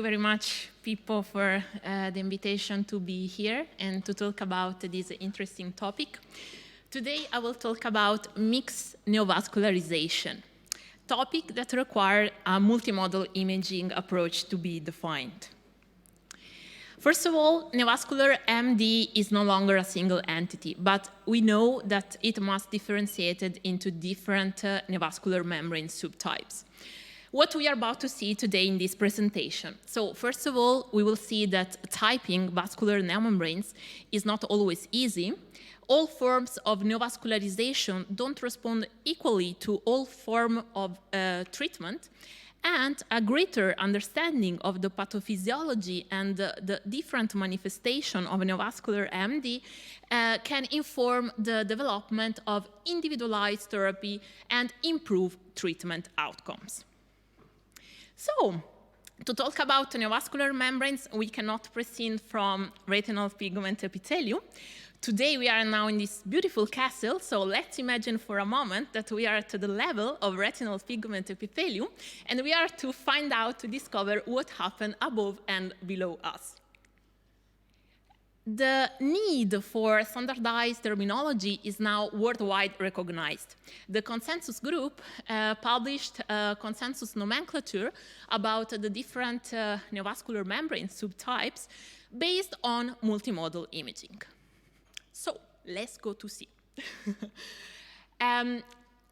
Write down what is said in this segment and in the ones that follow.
very much, Pippo, for the invitation to be here and to talk about this interesting topic. Today, I will talk about mixed neovascularization, topic that requires a multimodal imaging approach to be defined. First of all, neovascular MD is no longer a single entity, but we know that it must be differentiated into different neovascular membrane subtypes. What we are about to see today in this presentation. So first of all, we will see that typing vascular neomembranes is not always easy. All forms of neovascularization don't respond equally to all forms of treatment, and a greater understanding of the pathophysiology and the different manifestation of neovascular MD can inform the development of individualized therapy and improve treatment outcomes. So, to talk about neovascular membranes, we cannot proceed from retinal pigment epithelium. Today we are now in this beautiful castle, so let's imagine for a moment that we are at the level of retinal pigment epithelium, and we are to find out, to discover what happened above and below us. The need for standardized terminology is now worldwide recognized. The consensus group published a consensus nomenclature about the different neovascular membrane subtypes based on multimodal imaging. So let's go to see.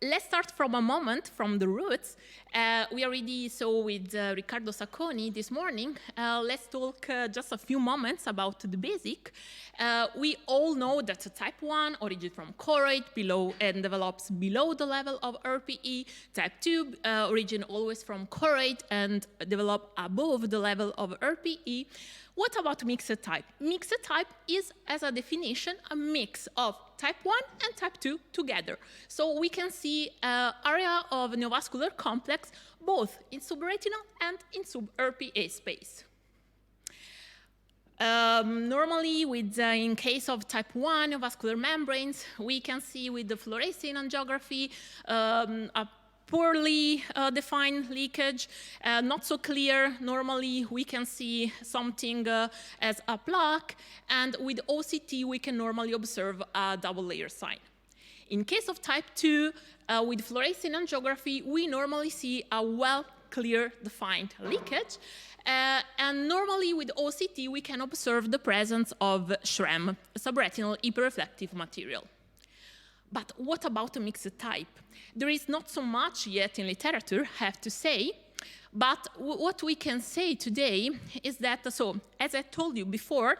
Let's start from a moment, from the roots. We already saw with Riccardo Sacconi this morning. Let's talk just a few moments about the basic. We all know that type 1 originates from choroid below and develops below the level of RPE. Type 2 originates always from choroid and develop above the level of RPE. What about mixed type? Mixed type is, as a definition, a mix of type 1 and type 2 together. So we can see area of neovascular complex both in subretinal and in sub-RPA space. Normally, in case of type 1 neovascular membranes, we can see with the fluorescein angiography a poorly defined leakage, not so clear. Normally, we can see something as a plaque, and with OCT, we can normally observe a double layer sign. In case of type 2, with fluorescein angiography, we normally see a clear defined leakage, and normally with OCT, we can observe the presence of SHREM, subretinal hyperreflective material. But what about a mixed type? There is not so much yet in literature, I have to say, but what we can say today is that, so as I told you before,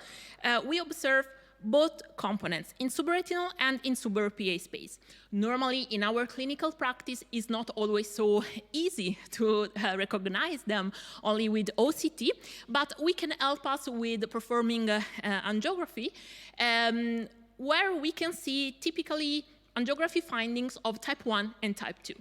we observe both components in subretinal and in sub-RPA space. Normally, in our clinical practice, it's not always so easy to recognize them only with OCT, but we can help us with performing angiography, where we can see typically angiography findings of type 1 and type 2.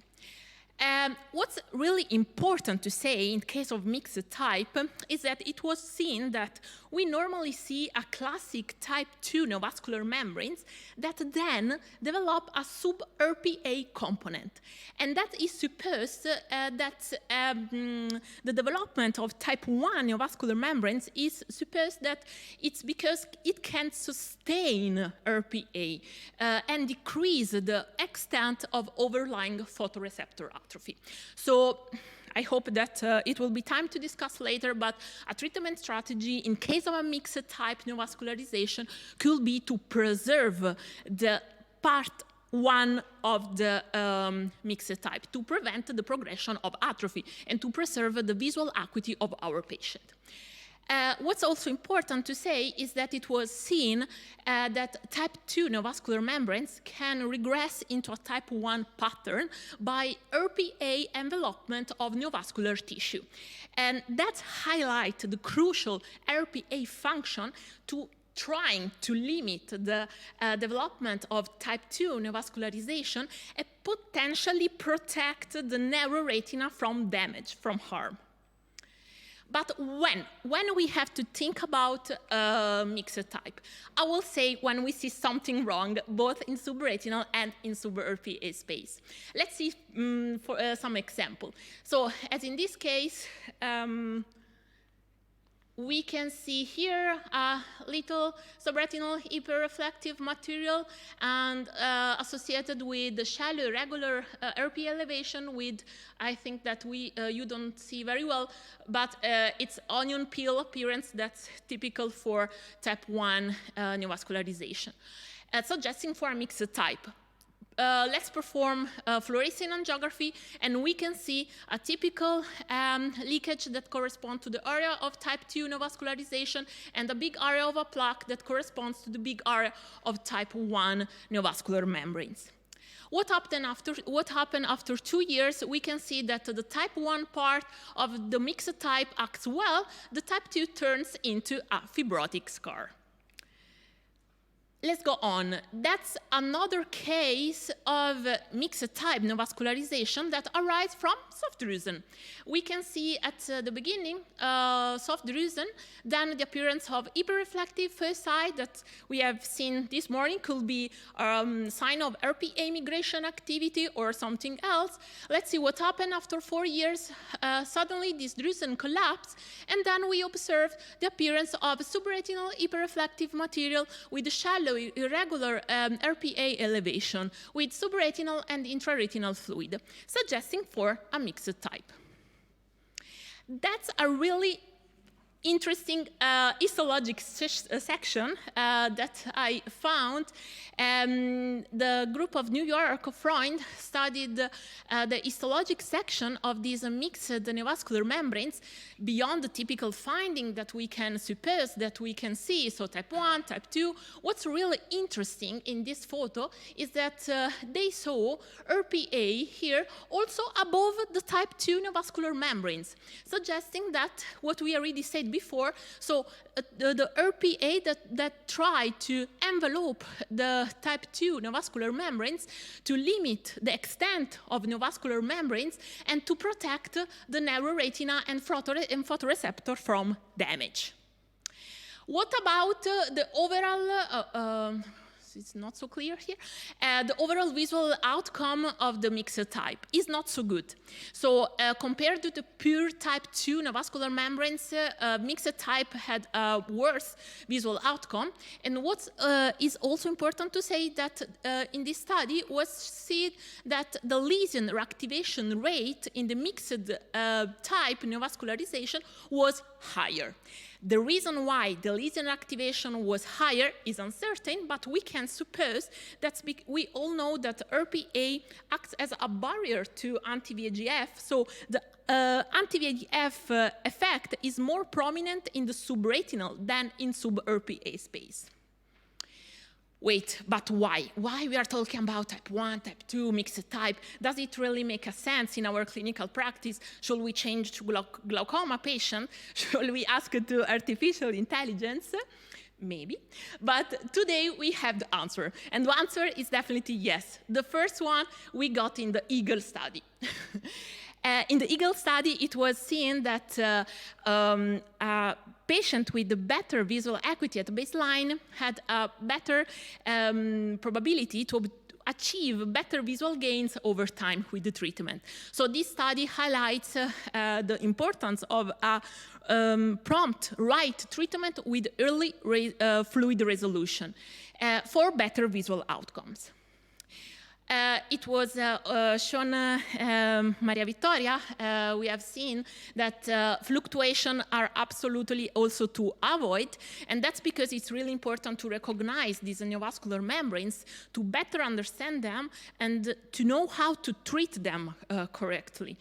What's really important to say in case of mixed type is that it was seen that we normally see a classic type 2 neovascular membranes that then develop a sub-RPA component. And that is supposed that the development of type 1 neovascular membranes is supposed that it's because it can sustain RPA and decrease the extent of overlying photoreceptor atrophy. So I hope that it will be time to discuss later, but a treatment strategy in case of a mixed type neovascularization could be to preserve the part 1 of the mixed type, to prevent the progression of atrophy and to preserve the visual acuity of our patient. What's also important to say is that it was seen that type 2 neovascular membranes can regress into a type 1 pattern by RPA envelopment of neovascular tissue. And that highlights the crucial RPA function to trying to limit the development of type 2 neovascularization and potentially protect the narrow retina from damage, from harm. But when we have to think about mixed type, I will say when we see something wrong, both in subretinal and in sub-RPA space. Let's see for some example. So as in this case, we can see here a little subretinal hyperreflective material and associated with the shallow irregular RP elevation with, I think that you don't see very well, but it's onion peel appearance that's typical for type 1 neovascularization, suggesting for a mixed type. Let's perform fluorescein angiography, and we can see a typical leakage that corresponds to the area of type 2 neovascularization and a big area of a plaque that corresponds to the big area of type 1 neovascular membranes. What happened after 2 years? We can see that the type 1 part of the mixed type acts well. The type 2 turns into a fibrotic scar. Let's go on. That's another case of mixed type neovascularization that arises from soft drusen. We can see at the beginning soft drusen, then the appearance of hyperreflective foci that we have seen this morning could be sign of RPA migration activity or something else. Let's see what happened after 4 years. Suddenly this drusen collapsed, and then we observe the appearance of subretinal hyperreflective material with a shallow irregular RPA elevation with subretinal and intraretinal fluid, suggesting for a mixed type. That's a really interesting histologic section that I found. The group of New York Freund studied the histologic section of these mixed neovascular membranes beyond the typical finding that we can suppose that we can see, so type 1, type 2. What's really interesting in this photo is that they saw RPA here also above the type 2 neovascular membranes, suggesting that what we already said before, so the RPA that try to envelope the type 2 neovascular membranes to limit the extent of neovascular membranes and to protect the narrow retina and photoreceptor from damage. What about the overall it's not so clear here. The overall visual outcome of the mixed type is not so good. So compared to the pure type 2 neovascular membranes, mixed type had a worse visual outcome. And what is also important to say that in this study was seen that the lesion reactivation rate in the mixed type neovascularization was higher. The reason why the lesion activation was higher is uncertain, but we can suppose that we all know that RPA acts as a barrier to anti-VEGF, so the anti-VEGF effect is more prominent in the subretinal than in sub-RPA space. Wait, but why? Why we are talking about type 1, type 2, mixed type? Does it really make a sense in our clinical practice? Should we change to glaucoma patient? Should we ask to artificial intelligence? Maybe. But today we have the answer. And the answer is definitely yes. The first one we got in the EAGLE study. In the EAGLE study, it was seen that a patient with the better visual acuity at baseline had a better probability to achieve better visual gains over time with the treatment. So this study highlights the importance of a prompt right treatment with early fluid resolution for better visual outcomes. It was shown Maria Vittoria. We have seen that fluctuations are absolutely also to avoid, and that's because it's really important to recognize these neovascular membranes, to better understand them, and to know how to treat them correctly.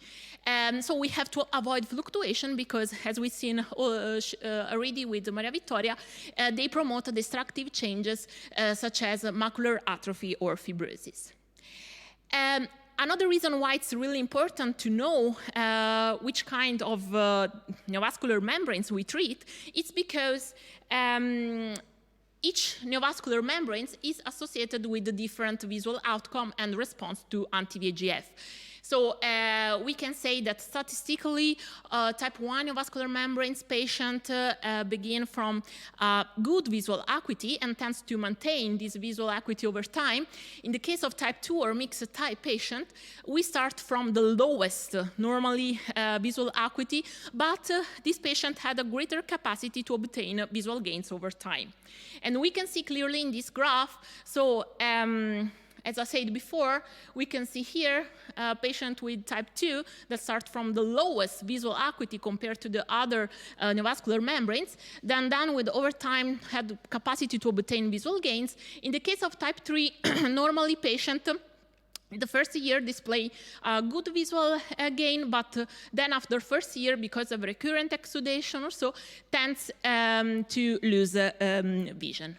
So we have to avoid fluctuation because, as we've seen already with Maria Vittoria, they promote destructive changes such as macular atrophy or fibrosis. Another reason why it's really important to know which kind of neovascular membranes we treat is because each neovascular membrane is associated with a different visual outcome and response to anti-VEGF. So we can say that statistically, type 1 neovascular membranes patient begin from good visual acuity and tends to maintain this visual acuity over time. In the case of type 2 or mixed type patient, we start from the lowest normally visual acuity, but this patient had a greater capacity to obtain visual gains over time. And we can see clearly in this graph, so as I said before, we can see here a patient with type 2 that start from the lowest visual acuity compared to the other neovascular membranes, then with over time had capacity to obtain visual gains. In the case of type 3, normally patient the first year display good visual gain, but then after first year, because of recurrent exudation or so, tends to lose vision.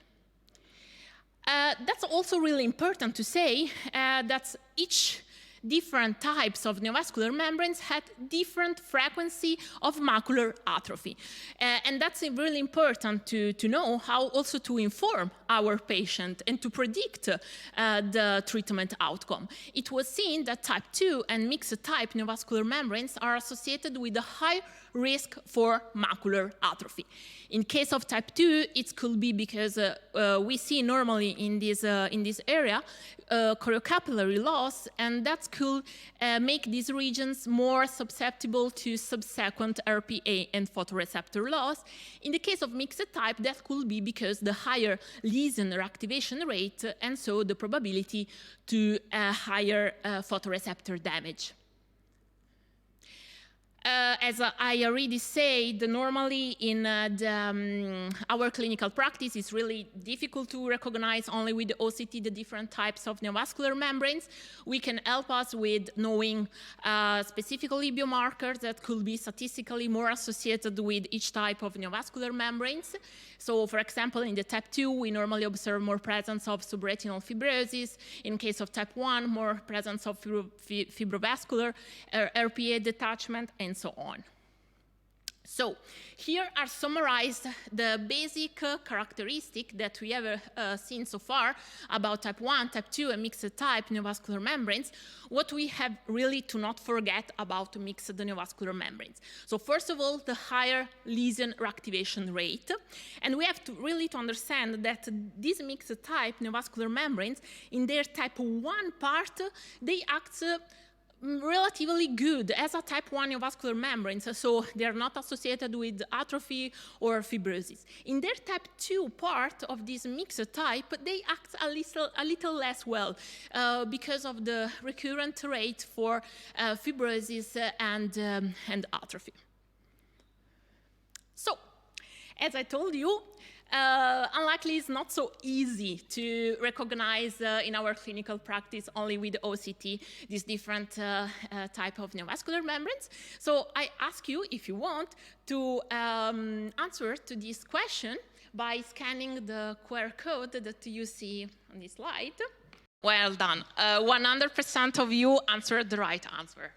That's also really important to say that each different types of neovascular membranes had different frequency of macular atrophy. And that's really important to know how also to inform our patient and to predict the treatment outcome. It was seen that type 2 and mixed type neovascular membranes are associated with a high risk for macular atrophy. In case of type 2, it could be because we see normally in this area choriocapillary loss, and that could make these regions more susceptible to subsequent RPA and photoreceptor loss. In the case of mixed type, that could be because the higher lesion reactivation rate, and so the probability to higher photoreceptor damage. As I already said, normally in our clinical practice, it's really difficult to recognize only with the OCT the different types of neovascular membranes. We can help us with knowing specifically biomarkers that could be statistically more associated with each type of neovascular membranes. So, for example, in the type 2, we normally observe more presence of subretinal fibrosis. In case of type 1, more presence of fibrovascular, RPA detachment, and so on. So here are summarized the basic characteristics that we have seen so far about type 1, type 2, and mixed type neovascular membranes. What we have really to not forget about mixed neovascular membranes. So first of all, the higher lesion reactivation rate. And we have to really understand that these mixed type neovascular membranes, in their type 1 part, they act relatively good as a type 1 neovascular membranes, so they are not associated with atrophy or fibrosis. In their type 2 part of this mixed type, they act a little less well because of the recurrent rate for fibrosis and atrophy. So, as I told you, unlikely it's not so easy to recognize in our clinical practice only with OCT these different type of neovascular membranes. So I ask you, if you want, to answer to this question by scanning the QR code that you see on this slide. Well done. 100% of you answered the right answer.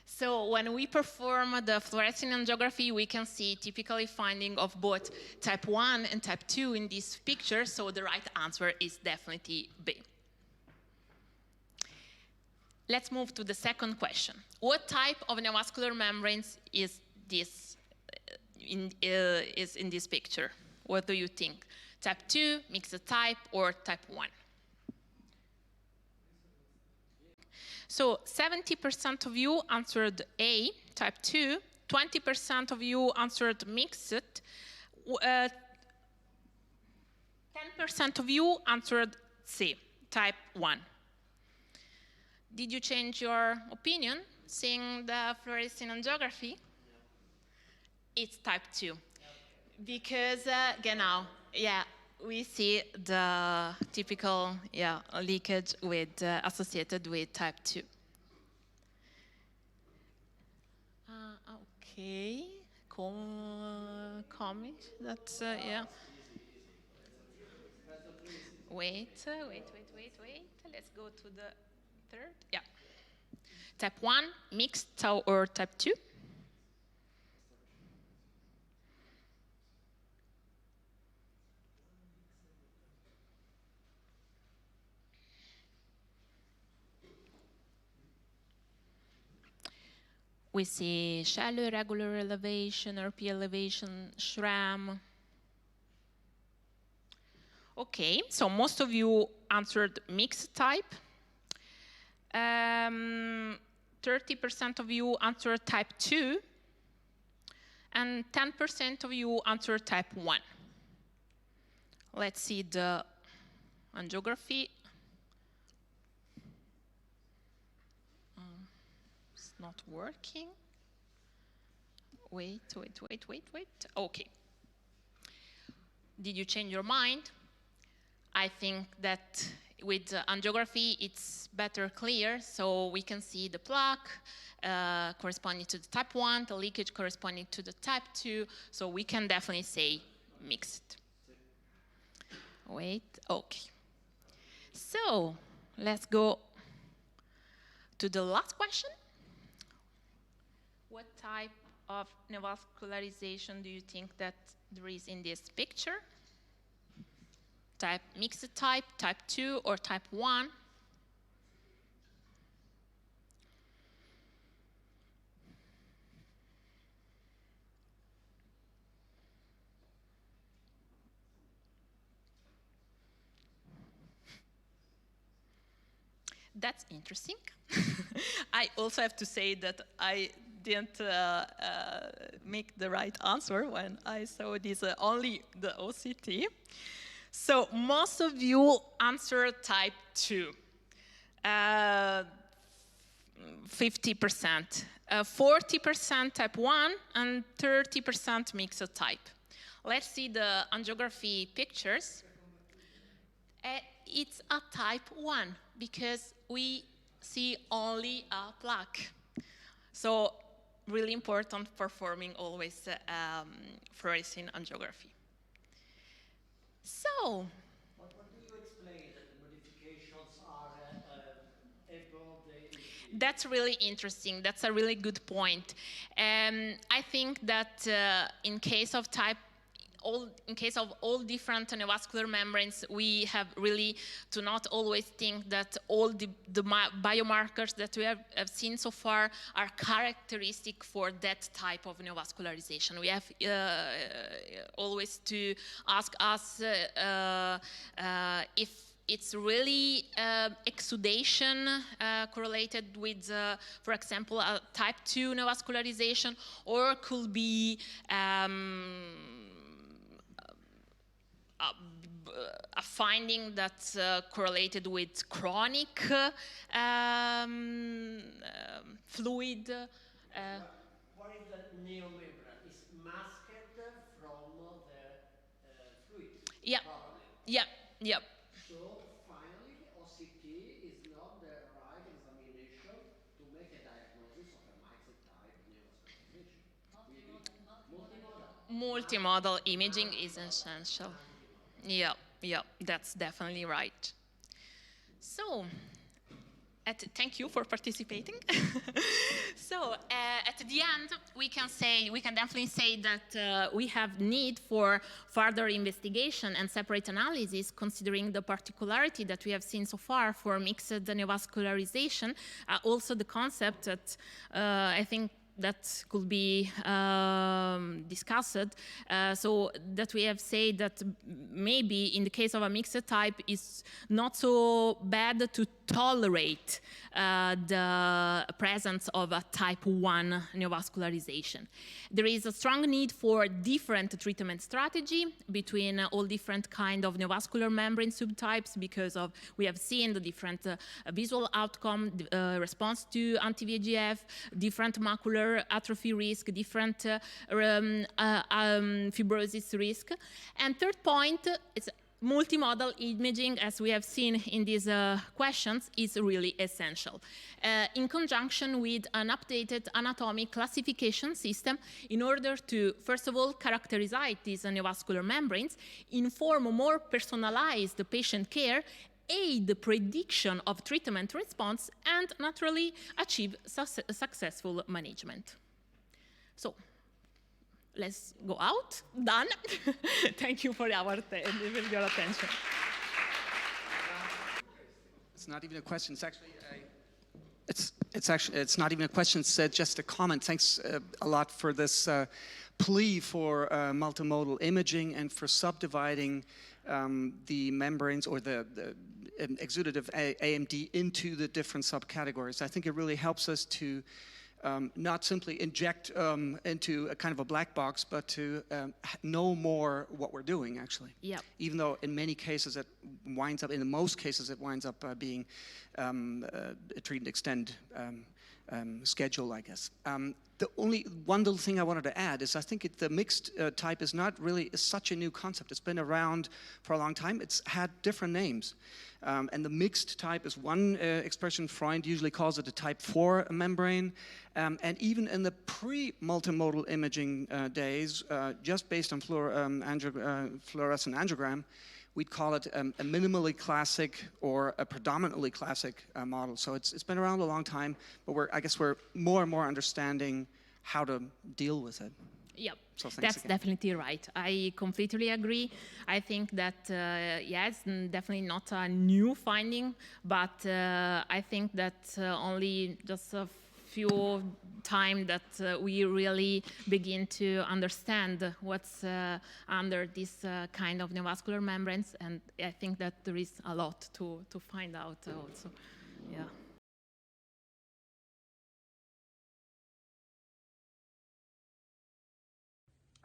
So when we perform the fluorescein angiography, we can see typically finding of both type 1 and type 2 in this picture, so the right answer is definitely B. Let's move to the second question. What type of neovascular membranes is in this picture? What do you think? Type 2, mixed type, or type 1? So 70% of you answered A, type 2, 20% of you answered mixed, 10% of you answered C, type 1. Did you change your opinion seeing the fluorescein angiography? It's type 2. Because, genau, yeah, we see the typical leakage with, associated with type 2. Okay, comment, that's, yeah. Wait, let's go to the third, yeah. Type 1, mixed or type 2? We see shallow irregular elevation, RP elevation, SRAM. Okay, so most of you answered mixed type. 30% of you answered type 2. And 10% of you answered type 1. Let's see the angiography. It's not working. Wait. Okay. Did you change your mind? I think that with angiography, it's better clear, so we can see the plaque corresponding to the type 1, the leakage corresponding to the type 2, so we can definitely say mixed. Wait, okay. So let's go to the last question. What type of neovascularization do you think that there is in this picture? Type mixed type, type 2, or type 1? That's interesting. I also have to say that I didn't make the right answer when I saw this only the OCT. So most of you answered type 2, 50%, 40% type 1, and 30% mixed type. Let's see the angiography pictures. It's a type 1 because we see only a plaque. So really important performing always fluorescein angiography. So, what do you explain that the modifications are above the ECG? That's really interesting. That's a really good point. I think that in case of all different neovascular membranes, we have really to not always think that all the biomarkers that we have seen so far are characteristic for that type of neovascularization. We have always to ask us if it's really exudation correlated with, for example, a type 2 neovascularization, or could be a finding that's correlated with chronic fluid. What is the neomembrane? It's masked from the fluid, Yeah. probably. Yeah. So finally, OCT is not the right examination to make a diagnosis of a mixed type neovascularization. Multimodal imaging is essential. Yeah, that's definitely right. So, thank you for participating. So, at the end, we can definitely say that we have need for further investigation and separate analysis, considering the particularity that we have seen so far for mixed neovascularization. Also, the concept that I think that could be discussed, so that we have said that maybe in the case of a mixed type, it's not so bad to tolerate the presence of a type 1 neovascularization. There is a strong need for different treatment strategy between all different kind of neovascular membrane subtypes, because of we have seen the different visual outcome, response to anti-VEGF, different macular atrophy risk, different fibrosis risk. And third point is multimodal imaging, as we have seen in these questions, is really essential. In conjunction with an updated anatomic classification system, in order to, first of all, characterize these neovascular membranes, inform more personalized patient care, aid the prediction of treatment response, and naturally achieve successful management. So, let's go out. Done. Thank you for your attention. It's not even a question. It's actually It's not even a question, it's just a comment. Thanks a lot for this plea for multimodal imaging and for subdividing the membranes or the exudative AMD into the different subcategories. I think it really helps us to not simply inject into a kind of a black box, but to know more what we're doing, actually. Yeah. Even though in many cases it winds up, in most cases it winds up being a treat and extend schedule, I guess. The only one little thing I wanted to add is I think the mixed type is not really such a new concept. It's been around for a long time. It's had different names. And the mixed type is one expression. Freund usually calls it a type 4 membrane. And even in the pre-multimodal imaging days, just based on fluorescent angiogram, we'd call it a minimally classic or a predominantly classic model. So it's been around a long time, but I guess we're more and more understanding how to deal with it. Yep, so that's again. definitely right. I completely agree. I think that, yeah, it's definitely not a new finding, but I think that only just a few time that we really begin to understand what's under this kind of neovascular membranes, and I think that there is a lot to find out also. Yeah.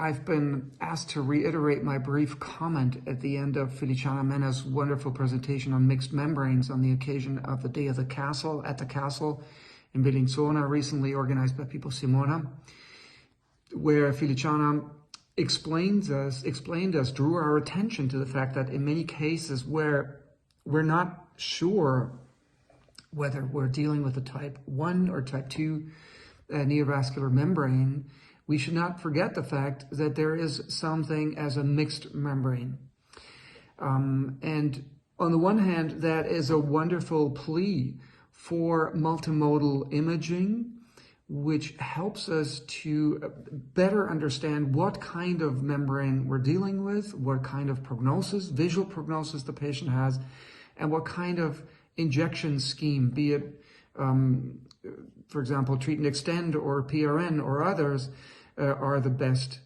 I've been asked to reiterate my brief comment at the end of Feliciana Mena's wonderful presentation on mixed membranes on the occasion of the Day of the Castle at the Castle in Bellinzona, recently organized by People Simona, where Feliciana explained us, drew our attention to the fact that in many cases where we're not sure whether we're dealing with a type 1 or type 2 neovascular membrane, we should not forget the fact that there is something as a mixed membrane. And on the one hand, that is a wonderful plea for multimodal imaging, which helps us to better understand what kind of membrane we're dealing with, what kind of prognosis, visual prognosis the patient has, and what kind of injection scheme, be it, for example, treat and extend or PRN or others, are the best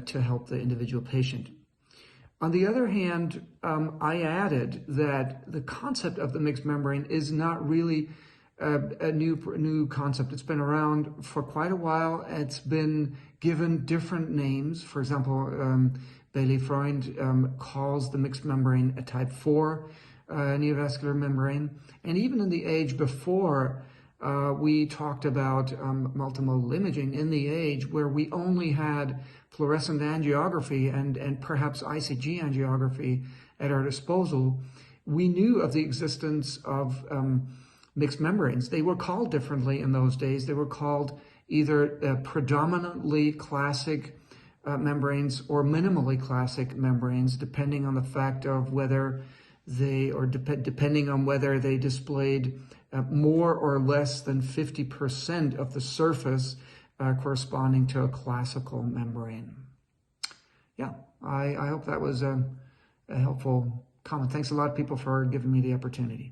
to help the individual patient. On the other hand, I added that the concept of the mixed membrane is not really a new concept. It's been around for quite a while. It's been given different names. For example, Bailey Freund calls the mixed membrane a type 4 neovascular membrane. And even in the age before we talked about multimodal imaging, in the age where we only had fluorescent angiography and perhaps ICG angiography at our disposal, we knew of the existence of mixed membranes. They were called differently in those days. They were called either predominantly classic membranes or minimally classic membranes, depending on the fact of whether they, or depending on whether they displayed more or less than 50% of the surface corresponding to a classical membrane. Yeah, I hope that was a helpful comment. Thanks a lot, people, for giving me the opportunity.